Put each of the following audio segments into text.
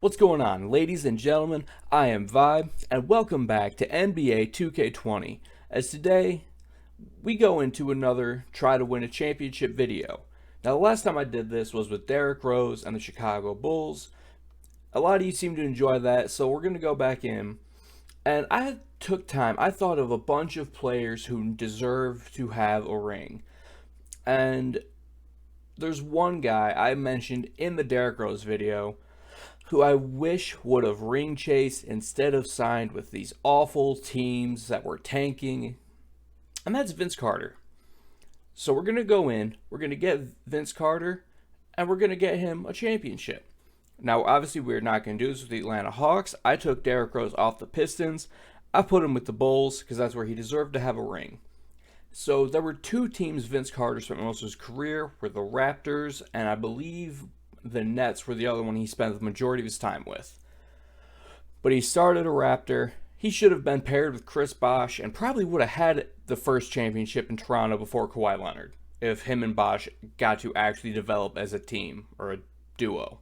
What's going on, ladies and gentlemen? I am Vybe, and welcome back to NBA 2K20. As today, we go into another try to win a championship video. Now, the last time I did this was with Derrick Rose and the Chicago Bulls. A lot of you seem to enjoy that, so we're going to go back in. And I took time. I thought of a bunch of players who deserve to have a ring. And there's one guy I mentioned in the Derrick Rose video who I wish would have ring chased instead of signed with these awful teams that were tanking, and that's Vince Carter. So we're going to go in, we're going to get Vince Carter, and we're going to get him a championship. Now, obviously, we're not going to do this with the Atlanta Hawks. I took Derrick Rose off the Pistons. I put him with the Bulls because that's where he deserved to have a ring. So there were two teams Vince Carter spent most of his career, were the Raptors, and I believe the Nets were the other one he spent the majority of his time with. But he started a Raptor. He should have been paired with Chris Bosh and probably would have had the first championship in Toronto before Kawhi Leonard if him and Bosh got to actually develop as a team or a duo.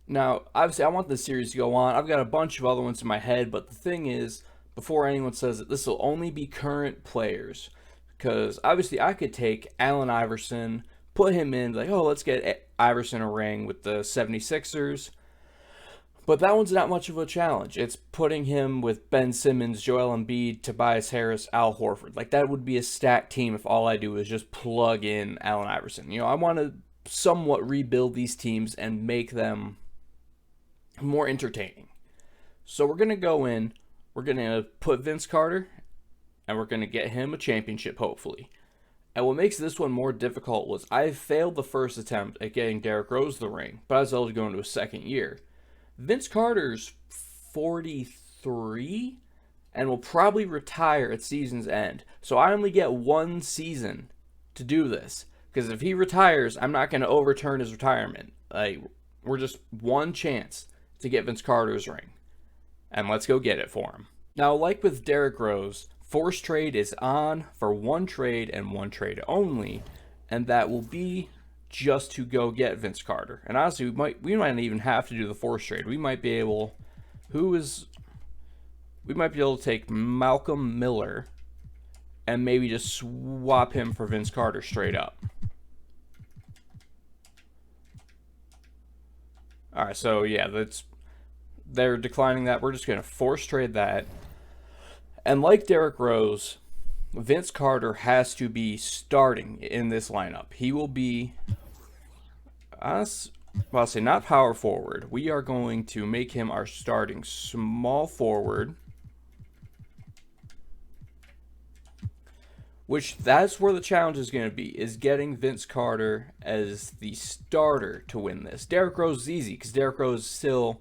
Now, obviously, I want this series to go on. I've got a bunch of other ones in my head, but the thing is, before anyone says it, this will only be current players. Because, obviously, I could take Allen Iverson, put him in, like, oh, let's get Iverson a ring with the 76ers. But that one's not much of a challenge. It's putting him with Ben Simmons, Joel Embiid, Tobias Harris, Al Horford. Like, that would be a stacked team if all I do is just plug in Allen Iverson. You know, I want to somewhat rebuild these teams and make them more entertaining. So we're going to go in, we're going to put Vince Carter, and we're going to get him a championship, hopefully. And what makes this one more difficult was I failed the first attempt at getting Derrick Rose the ring, but I was able to go into a second year. Vince Carter's 43 and will probably retire at season's end. So I only get one season to do this. Because if he retires, I'm not going to overturn his retirement. Like, we're just one chance to get Vince Carter's ring. And let's go get it for him. Now, like with Derrick Rose, force trade is on for one trade and one trade only, and that will be just to go get Vince Carter. And honestly, we might not even have to do the force trade. We might be able to take Malcolm Miller and maybe just swap him for Vince Carter straight up. All right, so yeah, they're declining that. We're just going to force trade that. And like Derrick Rose, Vince Carter has to be starting in this lineup. He will be, I'll say not power forward. We are going to make him our starting small forward. Which, that's where the challenge is going to be, is getting Vince Carter as the starter to win this. Derrick Rose is easy, because Derrick Rose is still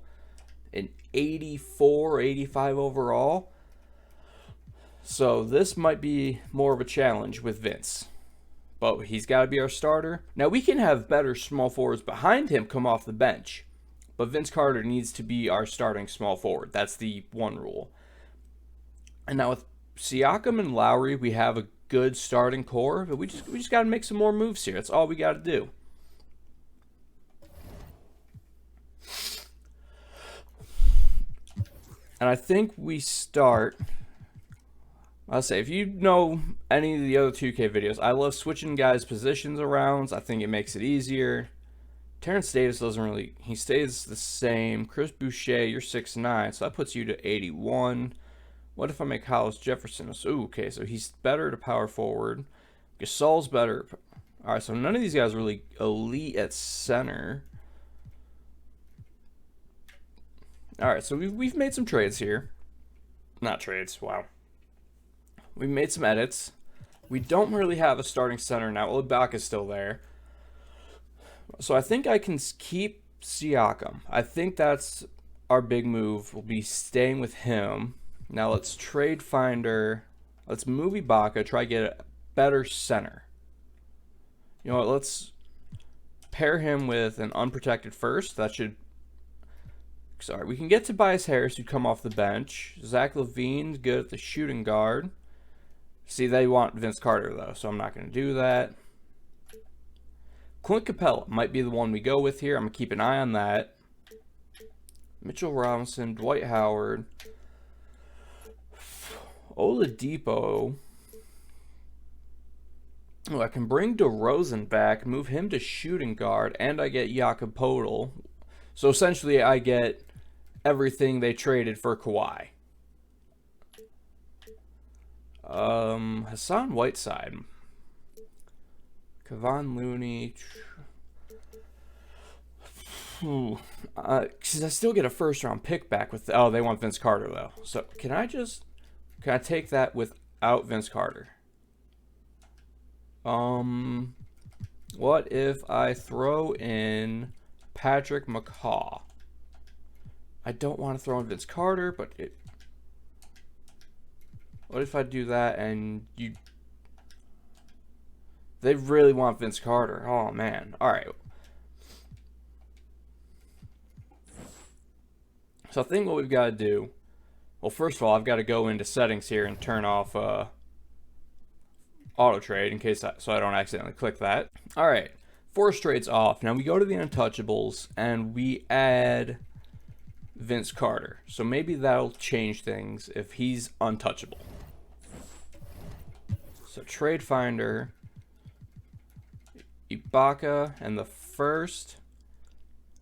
an 84, 85 overall. So this might be more of a challenge with Vince. But he's got to be our starter. Now, we can have better small forwards behind him come off the bench. But Vince Carter needs to be our starting small forward. That's the one rule. And now with Siakam and Lowry, we have a good starting core. But we just got to make some more moves here. That's all we got to do. And I think we start... I'll say, if you know any of the other 2K videos, I love switching guys' positions around. I think it makes it easier. Terrence Davis doesn't really... He stays the same. Chris Boucher, you're 6'9", so that puts you to 81. What if I make Hollis Jefferson? Ooh, okay, so he's better to power forward. Gasol's better. All right, so none of these guys are really elite at center. All right, so we've made some trades here. Not trades, wow. We made some edits. We don't really have a starting center now. Ibaka's still there. So I think I can keep Siakam. I think that's our big move. We'll be staying with him. Now let's trade finder. Let's move Ibaka. Try to get a better center. You know what? Let's pair him with an unprotected first. That should... Sorry. We can get Tobias Harris, who'd come off the bench. Zach LaVine's good at the shooting guard. See, they want Vince Carter, though, so I'm not going to do that. Clint Capella might be the one we go with here. I'm going to keep an eye on that. Mitchell Robinson, Dwight Howard, Oladipo. Oh, I can bring DeRozan back, move him to shooting guard, and I get Jakob Poeltl. So essentially, I get everything they traded for Kawhi. Hassan Whiteside, Kevon Looney. Cause I still get a first-round pick back with. Oh, they want Vince Carter though. So can I take that without Vince Carter? What if I throw in Patrick McCaw? I don't want to throw in Vince Carter, but what if I do that and they really want Vince Carter? Oh man. All right. So I think what we've got to do. Well, first of all, I've got to go into settings here and turn off auto trade in case so I don't accidentally click that. All right, force trade's off. Now we go to the untouchables and we add Vince Carter. So maybe that'll change things if he's untouchable. So trade finder, Ibaka, and the first.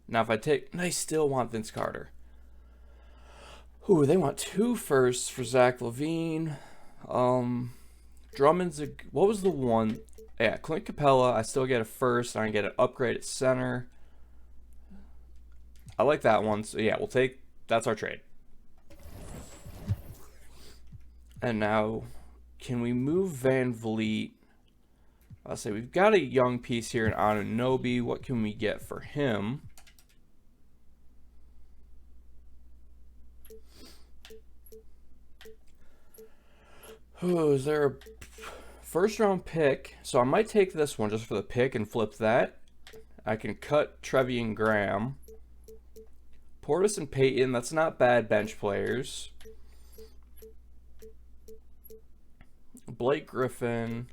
Now if I take, I still want Vince Carter. Ooh, they want 2 firsts for Zach LaVine. Drummond's what was the one? Yeah, Clint Capella. I still get a first. I get an upgrade at center. I like that one. So yeah, that's our trade. And now, can we move Van Vliet? I'll say we've got a young piece here in Anunoby. What can we get for him? Oh, is there a first round pick? So I might take this one just for the pick and flip that. I can cut Trevian Graham. Portis and Payton, that's not bad bench players. Blake Griffin.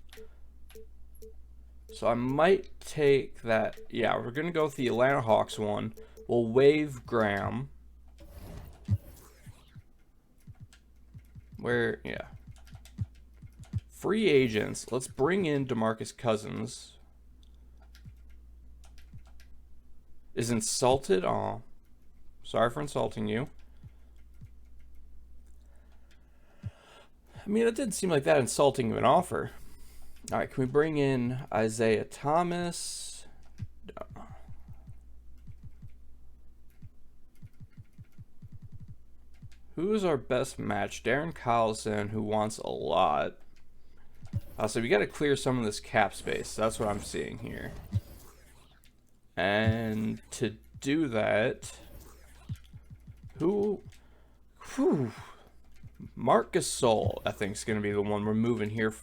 So I might take that. Yeah, we're going to go with the Atlanta Hawks one. We'll waive Graham. Yeah. Free agents. Let's bring in DeMarcus Cousins. Is insulted? Oh, sorry for insulting you. I mean, it didn't seem like that insulting of an offer. All right, can we bring in Isaiah Thomas? Who is our best match? Darren Collison, who wants a lot. So we got to clear some of this cap space. That's what I'm seeing here. And to do that, Marc Gasol, I think, is going to be the one we're moving here.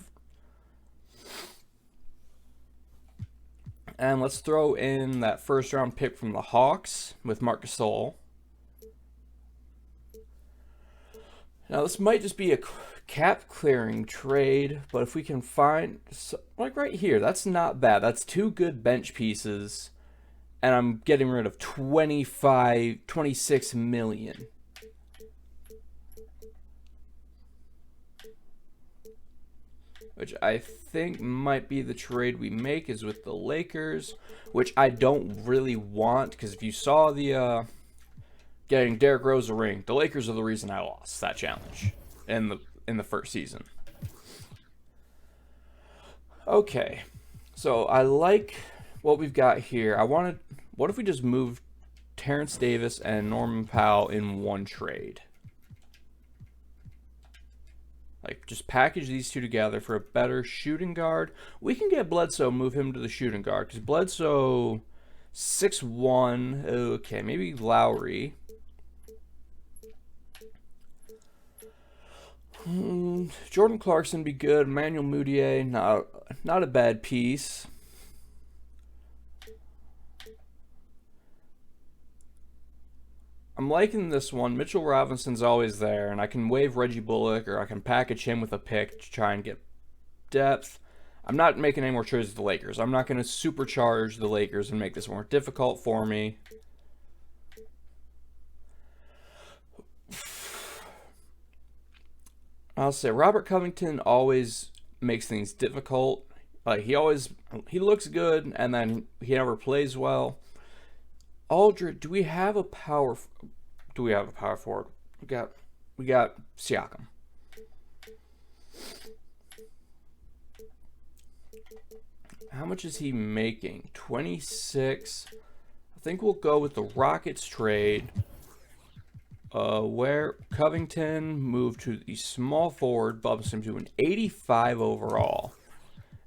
And let's throw in that first round pick from the Hawks with Marc Gasol. Now this might just be a cap clearing trade, but if we can find, like right here, that's not bad. That's 2 good bench pieces, and I'm getting rid of 26 million. Which I think might be the trade we make is with the Lakers, which I don't really want, because if you saw the getting Derrick Rose a ring, the Lakers are the reason I lost that challenge in the first season. Okay, so I like what we've got here. What if we just move Terrence Davis and Norman Powell in one trade? Like, just package these 2 together for a better shooting guard. We can get Bledsoe, move him to the shooting guard, because Bledsoe 6'1". Okay, maybe Lowry. Jordan Clarkson be good. Emmanuel Mudiay, not a bad piece. I'm liking this one. Mitchell Robinson's always there, and I can waive Reggie Bullock, or I can package him with a pick to try and get depth. I'm not making any more trades with the Lakers. I'm not going to supercharge the Lakers and make this more difficult for me. I'll say Robert Covington always makes things difficult. Like he looks good and then he never plays well. Aldridge, do we have a power? Do we have a power forward? We got Siakam. How much is he making? 26. I think we'll go with the Rockets trade. Where Covington moved to the small forward, bumps him to an 85 overall.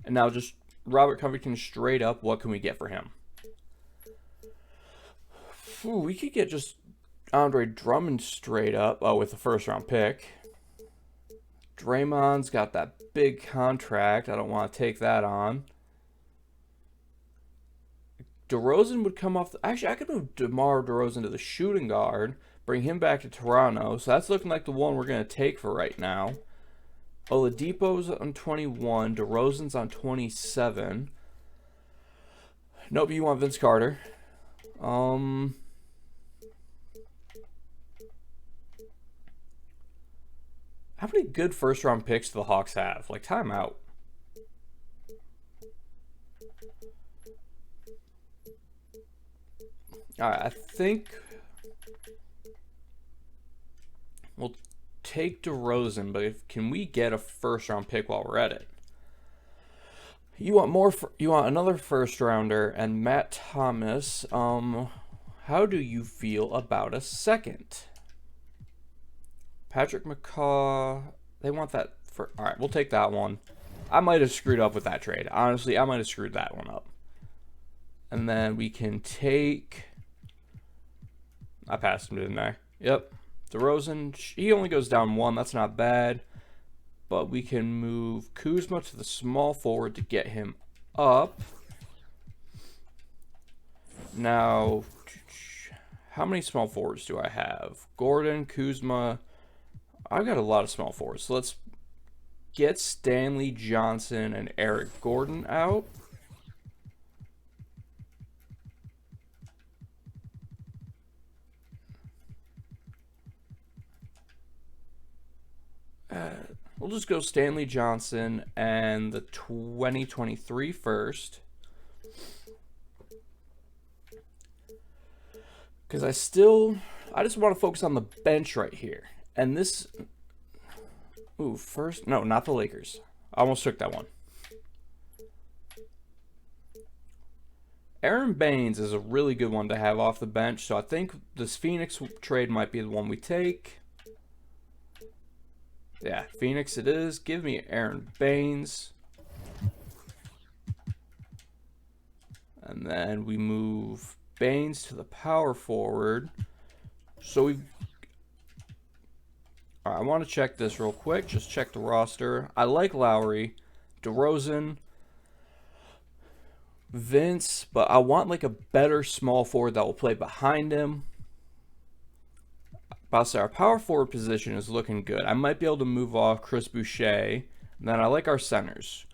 And now just Robert Covington straight up, what can we get for him? Ooh, we could get just Andre Drummond straight up with the first round pick. Draymond's got that big contract. I don't want to take that on. DeRozan would come off. Actually, I could move DeMar DeRozan to the shooting guard, bring him back to Toronto. So that's looking like the one we're going to take for right now. Oladipo's on 21. DeRozan's on 27. Nope, you want Vince Carter. How many good first round picks do the Hawks have? Like, timeout. Alright, I think we'll take DeRozan, but can we get a first round pick while we're at it? You want more? You want another first rounder and Matt Thomas. How do you feel about a second? Patrick McCaw. They want that for. All right, we'll take that one. I might have screwed up with that trade. Honestly, I might have screwed that one up. And then we can take. I passed him, didn't I? Yep. DeRozan. He only goes down one. That's not bad. But we can move Kuzma to the small forward to get him up. Now, how many small forwards do I have? Gordon, Kuzma. I've got a lot of small forwards. So let's get Stanley Johnson and Eric Gordon out. We'll just go Stanley Johnson and the 2023 first. Because I just want to focus on the bench right here. And this, first, no, not the Lakers. I almost took that one. Aaron Baines is a really good one to have off the bench. So I think this Phoenix trade might be the one we take. Yeah, Phoenix it is. Give me Aaron Baines. And then we move Baines to the power forward. So we. All right, I want to check this real quick. Just check the roster. I like Lowry, DeRozan, Vince, but I want like a better small forward that will play behind him. I'll say our power forward position is looking good. I might be able to move off Chris Boucher. And then I like our centers.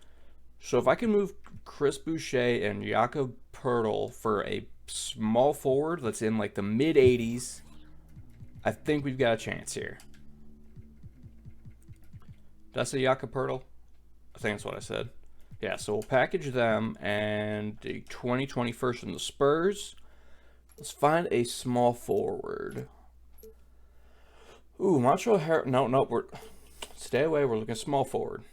So if I can move Chris Boucher and Jakob Poeltl for a small forward that's in like the mid 80s, I think we've got a chance here. Did I say Jakob Poeltl? I think that's what I said. Yeah, so we'll package them and the 2021 from the Spurs. Let's find a small forward. Ooh, Montreal Harrell. No, we're stay away. We're looking small forward.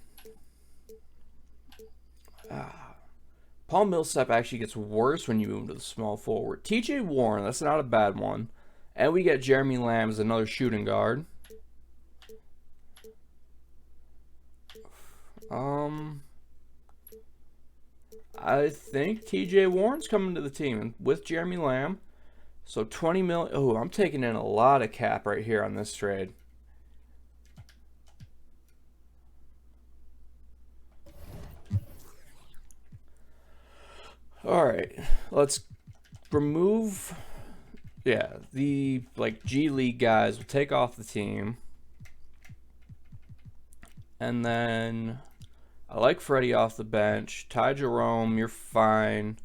Paul Millsap actually gets worse when you move to the small forward. TJ Warren, that's not a bad one. And we get Jeremy Lamb as another shooting guard. I think TJ Warren's coming to the team with Jeremy Lamb. So 20 million. Oh, I'm taking in a lot of cap right here on this trade. All right, let's remove. Yeah, the G League guys will take off the team, and then I like Freddie off the bench. Ty Jerome, you're fine.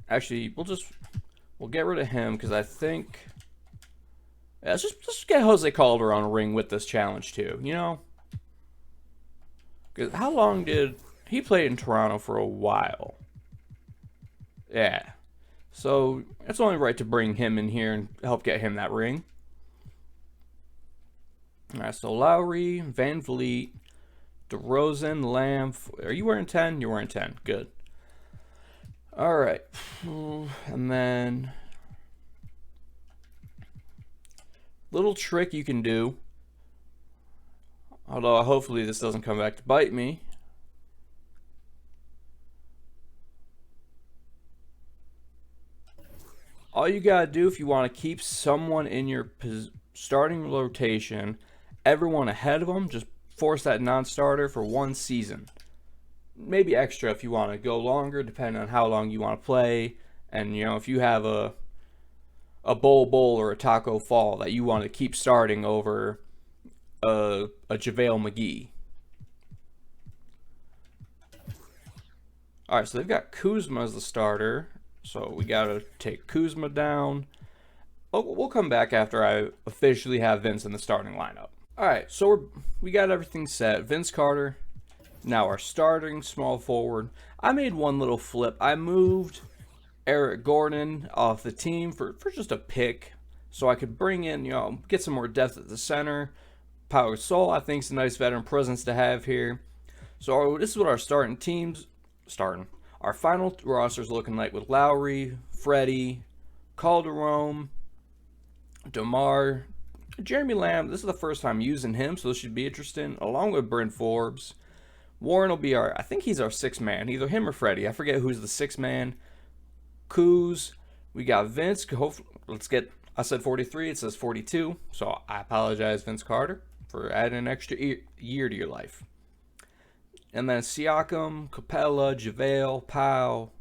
Actually, we'll get rid of him because I think. Yeah, let's just get Jose Calderon a ring with this challenge too. You know. Because how long did he play in Toronto for a while? Yeah. So it's only right to bring him in here and help get him that ring. All right, so Lowry, Van Vliet, DeRozan, Lamb. Are you wearing 10? You're wearing 10. Good. All right. And then little trick you can do. Although hopefully this doesn't come back to bite me. All you gotta do if you want to keep someone in your starting rotation, everyone ahead of them, just force that non-starter for 1 season. Maybe extra if you want to go longer, depending on how long you want to play. And if you have a bowl or a Taco Fall that you want to keep starting over a JaVale McGee. All right, so they've got Kuzma as the starter. So we got to take Kuzma down. Oh, we'll come back after I officially have Vince in the starting lineup. All right, so we got everything set. Vince Carter, now our starting small forward. I made one little flip. I moved Eric Gordon off the team for just a pick, so I could bring in, get some more depth at the center. Pau Gasol, I think, is a nice veteran presence to have here. So this is what our our final roster is looking like with Lowry, Freddie, Calderon, DeMar, Jeremy Lamb. This is the first time using him, so this should be interesting. Along with Bryn Forbes. Warren will be I think he's our sixth man. Either him or Freddie. I forget who's the sixth man. Kuz. We got Vince. I said 43. It says 42. So I apologize, Vince Carter, for adding an extra year to your life. And then Siakam, Capella, JaVale, Powell.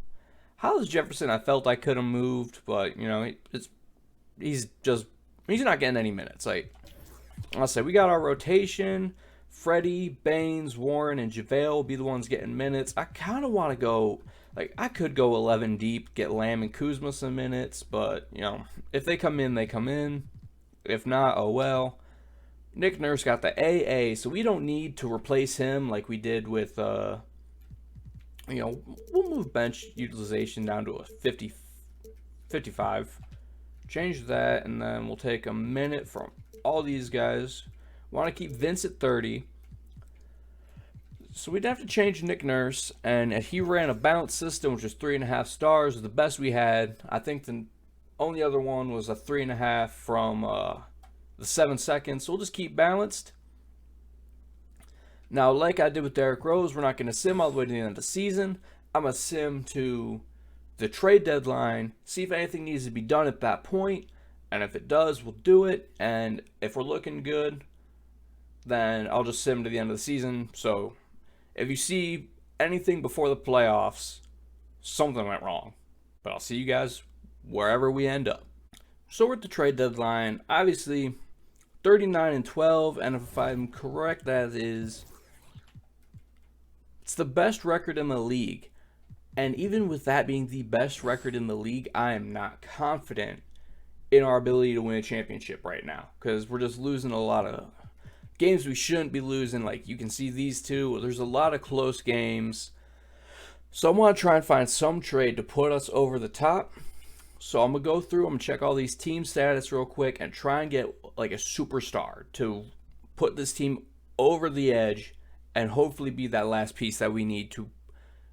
Hollis Jefferson, I felt I could have moved, but, he's not getting any minutes. I'll say we got our rotation. Freddie, Baines, Warren, and JaVale will be the ones getting minutes. I kind of want to go, I could go 11 deep, get Lamb and Kuzma some minutes, but, if they come in, they come in. If not, oh well. Nick Nurse got the AA, so we don't need to replace him like we did with, we'll move bench utilization down to a 55. Change that, and then we'll take a minute from all these guys. Want to keep Vince at 30. So we'd have to change Nick Nurse, and if he ran a bounce system, which is 3.5 stars, was the best we had. I think the only other one was a 3.5 from the 7 seconds. So we'll just keep balanced. Now, like I did with Derrick Rose, we're not going to sim all the way to the end of the season. I'm going to sim to the trade deadline, see if anything needs to be done at that point, and if it does, we'll do it. And if we're looking good, then I'll just sim to the end of the season. So if you see anything before the playoffs, something went wrong. But I'll see you guys wherever we end up. So we're at the trade deadline. Obviously, 39-12, and if I'm correct, it's the best record in the league. And even with that being the best record in the league, I am not confident in our ability to win a championship right now, because we're just losing a lot of games we shouldn't be losing. Like you can see these two, there's a lot of close games. So I want to try and find some trade to put us over the top. So I'm going to go through, I'm going to check all these team status real quick and try and get like a superstar to put this team over the edge and hopefully be that last piece that we need to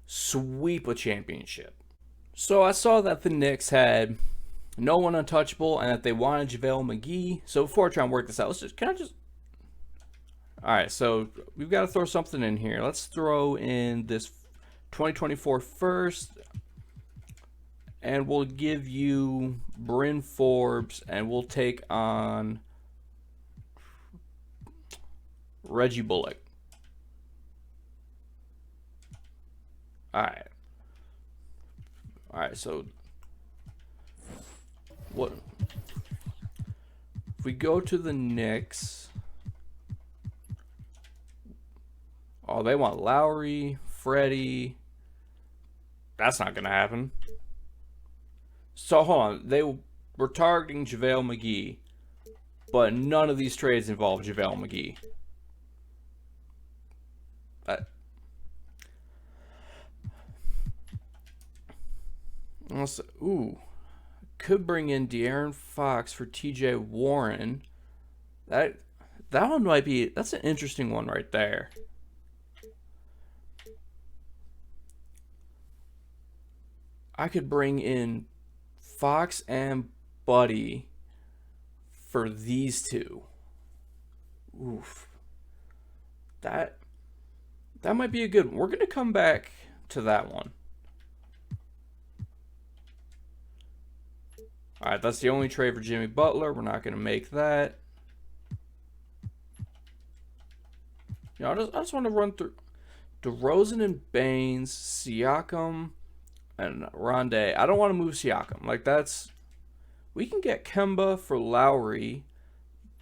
sweep a championship. So I saw that the Knicks had no one untouchable and that they wanted JaVale McGee. So before I try and work this out, Alright, so we've got to throw something in here. Let's throw in this 2024 first. And we'll give you Bryn Forbes, and we'll take on Reggie Bullock. Alright. Alright, so what if we go to the Knicks? Oh, they want Lowry, Freddie. That's not gonna happen. So hold on, they were targeting JaVale McGee, but none of these trades involve JaVale McGee. Also, ooh, could bring in De'Aaron Fox for TJ Warren. That that one might be, that's an interesting one right there. I could bring in Fox and Buddy for these two. Oof. That that might be a good one. We're gonna come back to that one. Alright, that's the only trade for Jimmy Butler. We're not gonna make that. You know, I just want to run through DeRozan and Baines, Siakam, and Rondé. I don't want to move Siakam. Like, that's... We can get Kemba for Lowry,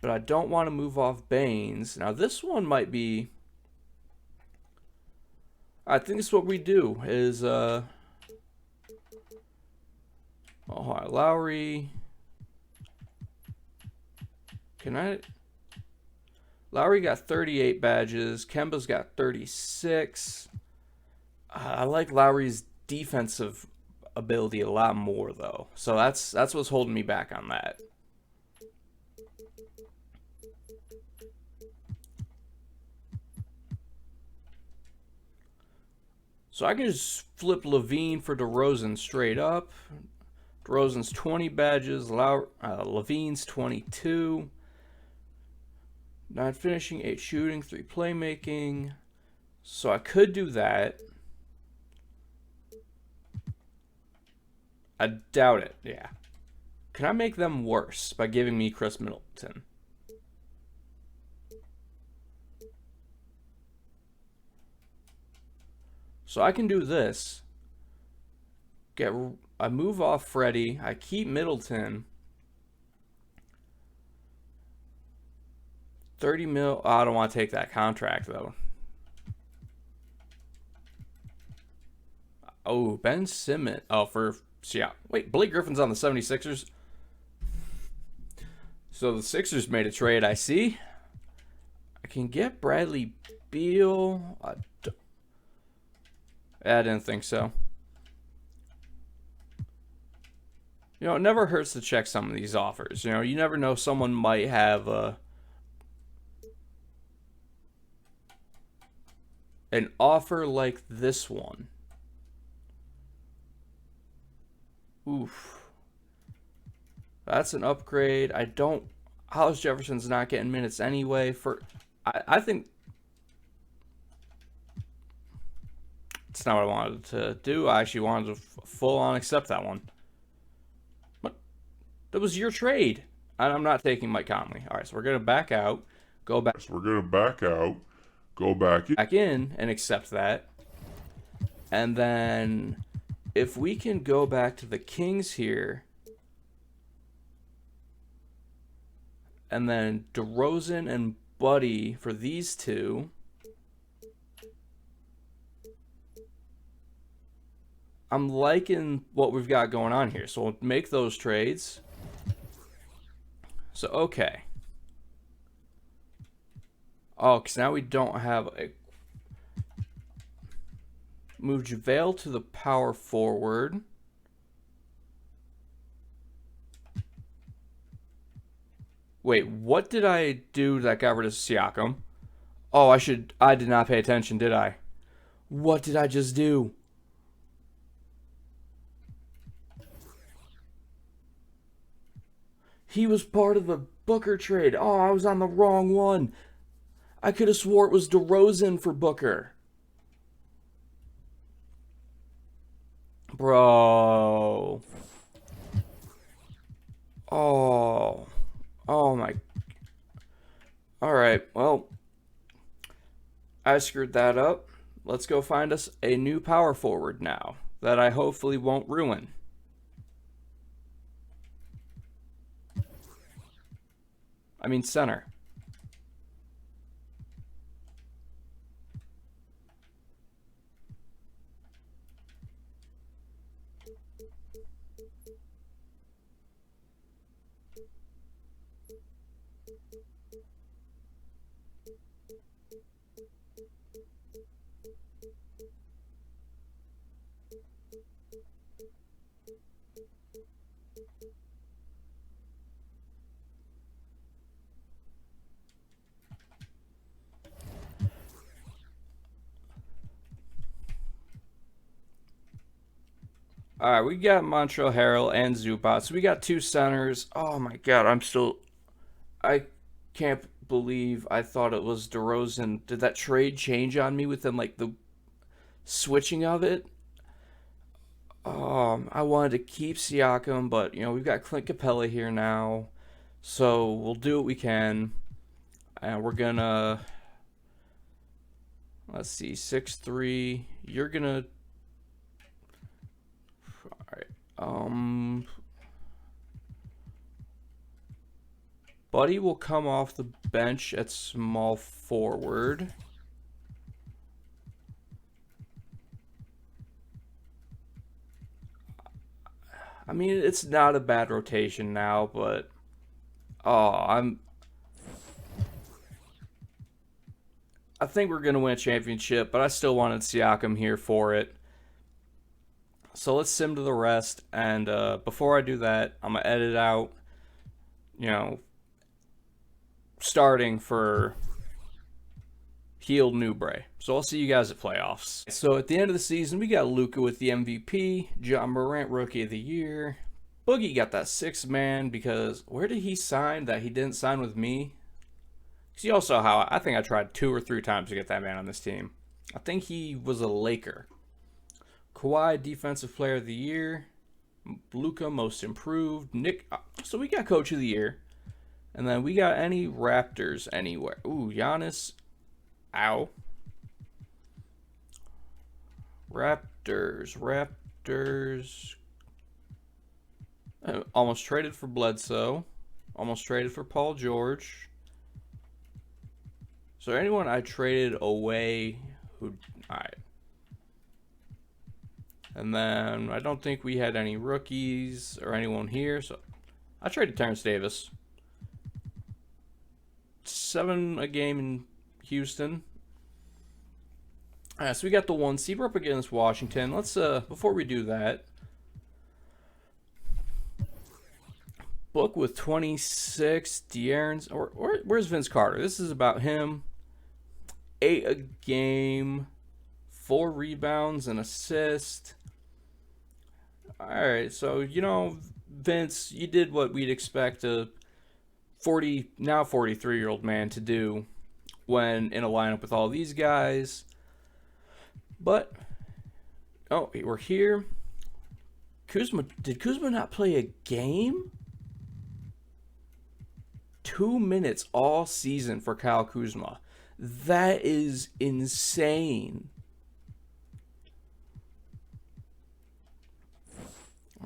but I don't want to move off Baines. Now, this one might be... I think this is what we do, is... Oh, Lowry... Can I... Lowry got 38 badges. Kemba's got 36. I like Lowry's defensive ability a lot more, though. So that's what's holding me back on that. So I can just flip Levine for DeRozan straight up. DeRozan's 20 badges. Levine's 22. 9 finishing, 8 shooting, 3 playmaking. So I could do that. I doubt it, yeah. Can I make them worse by giving me Chris Middleton? So I can do this. I move off Freddie. I keep Middleton. 30 mil. Oh, I don't want to take that contract, though. Oh, Ben Simmons. Oh, yeah. Wait, Blake Griffin's on the 76ers. So the Sixers made a trade, I see. I can get Bradley Beal. I didn't think so. You know, it never hurts to check some of these offers. You know, you never know, someone might have an offer like this one. Oof. That's an upgrade. Hollis Jefferson's not getting minutes anyway. I think it's not what I wanted to do. I actually wanted to full on accept that one. What? That was your trade. I'm not taking Mike Conley. All right, so we're going to back out. Go back. So we're going to back out. Go back in and accept that. And then if we can go back to the Kings here, and then DeRozan and Buddy for these two, I'm liking what we've got going on here. So we'll make those trades. So, okay. Oh, because now we don't have a... Move JaVale to the power forward. Wait, what did I do that got rid of Siakam? Oh, I did not pay attention, did I? What did I just do? He was part of the Booker trade. Oh, I was on the wrong one. I could have swore it was DeRozan for Booker. Bro. Oh. Oh my. Alright, well. I screwed that up. Let's go find us a new power forward now that I hopefully won't ruin. I mean center. All right, we got Montreal Harrell and Zubat. So we got two centers. Oh my god, I can't believe I thought it was DeRozan. Did that trade change on me within like the switching of it? I wanted to keep Siakam, but we've got Clint Capella here now, so we'll do what we can. And we're gonna, let's see, 6'3". You're gonna, all right. Buddy will come off the bench at small forward. I mean, it's not a bad rotation now, but oh, I think we're gonna win a championship, but I still wanted Siakam here for it. So let's sim to the rest, and before I do that, I'm gonna edit out, you know, starting for healed Nubre. So I'll see you guys at playoffs. So at the end of the season, we got Luka with the MVP, John Morant Rookie of the Year. Boogie got that 6-man because where did he sign that he didn't sign with me? Because you all saw how I think I tried 2 or 3 times to get that man on this team. I think he was a Laker. Kawhi Defensive Player of the Year. Luka Most Improved. Nick. So we got Coach of the Year. And then we got any Raptors anywhere. Ooh, Giannis. Ow. Raptors. Almost traded for Bledsoe. Almost traded for Paul George. So anyone I traded away who... Alright. And then I don't think we had any rookies or anyone here. So I traded Terrence Davis. 7 a game in Houston. Alright, so we got the 1 seed. We're up against Washington. Let's before we do that, Book with 26. De'Aaron's or where's Vince Carter? This is about him. 8 a game, 4 rebounds and assist. Alright, so Vince, you did what we'd expect a 43-year-old man to do when in a lineup with all these guys. But we're here. Did Kuzma not play a game? 2 minutes all season for Kyle Kuzma. That is insane.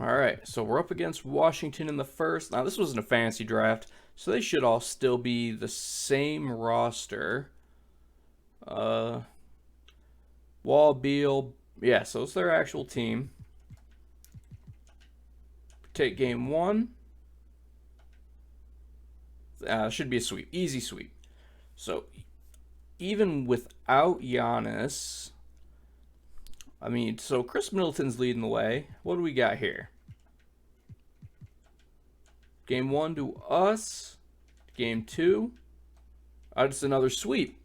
Alright, so we're up against Washington in the first. Now, this wasn't a fantasy draft, so they should all still be the same roster. Wall, Beal. Yeah, so it's their actual team. Take game 1. Should be a sweep. Easy sweep. So, even without Giannis... so Chris Middleton's leading the way. What do we got here? Game 1 to us. Game 2. Just another sweep.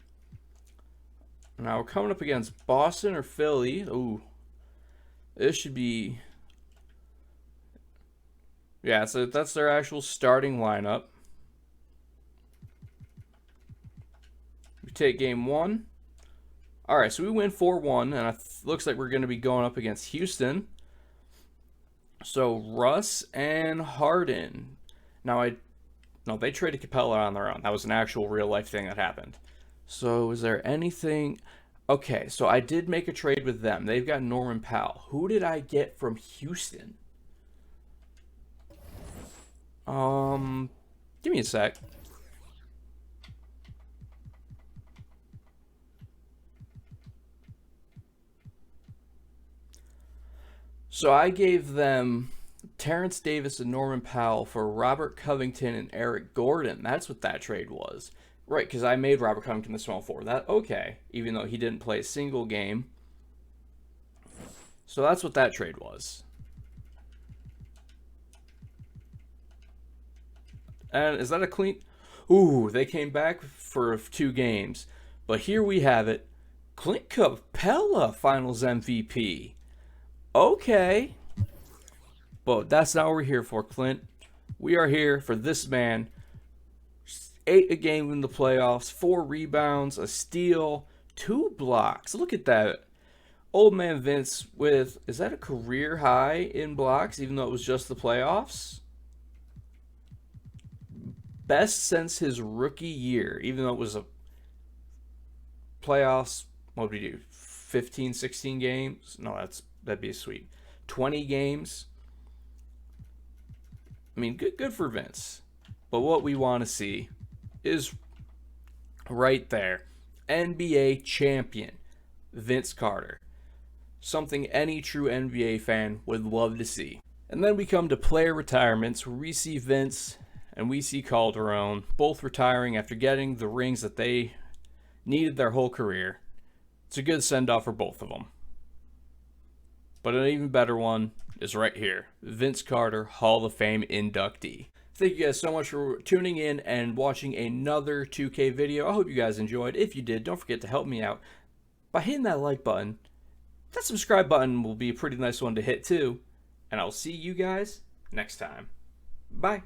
Now we're coming up against Boston or Philly. Ooh. This should be... Yeah, so that's their actual starting lineup. We take game 1. Alright, so we win 4-1, and it looks like we're going to be going up against Houston. So, Russ and Harden. Now, they traded Capella on their own. That was an actual real-life thing that happened. So, is there anything... Okay, so I did make a trade with them. They've got Norman Powell. Who did I get from Houston? Give me a sec. So I gave them Terrence Davis and Norman Powell for Robert Covington and Eric Gordon. That's what that trade was. Right, because I made Robert Covington the small forward. That okay, even though he didn't play a single game. So that's what that trade was. And is that a clean... Ooh, they came back for 2 games. But here we have it. Clint Capella Finals MVP. Okay. But that's not what we're here for, Clint. We are here for this man. 8 a game in the playoffs, 4 rebounds, a steal, 2 blocks. Look at that. Old man Vince with, is that a career high in blocks, even though it was just the playoffs? Best since his rookie year, even though it was a playoffs. What did he do? 15, 16 games? No, that'd be sweet. 20 games. I mean, good for Vince. But what we want to see is right there. NBA champion, Vince Carter. Something any true NBA fan would love to see. And then we come to player retirements, where we see Vince and we see Calderon both retiring after getting the rings that they needed their whole career. It's a good send-off for both of them. But an even better one is right here. Vince Carter, Hall of Fame inductee. Thank you guys so much for tuning in and watching another 2K video. I hope you guys enjoyed. If you did, don't forget to help me out by hitting that like button. That subscribe button will be a pretty nice one to hit too. And I'll see you guys next time. Bye.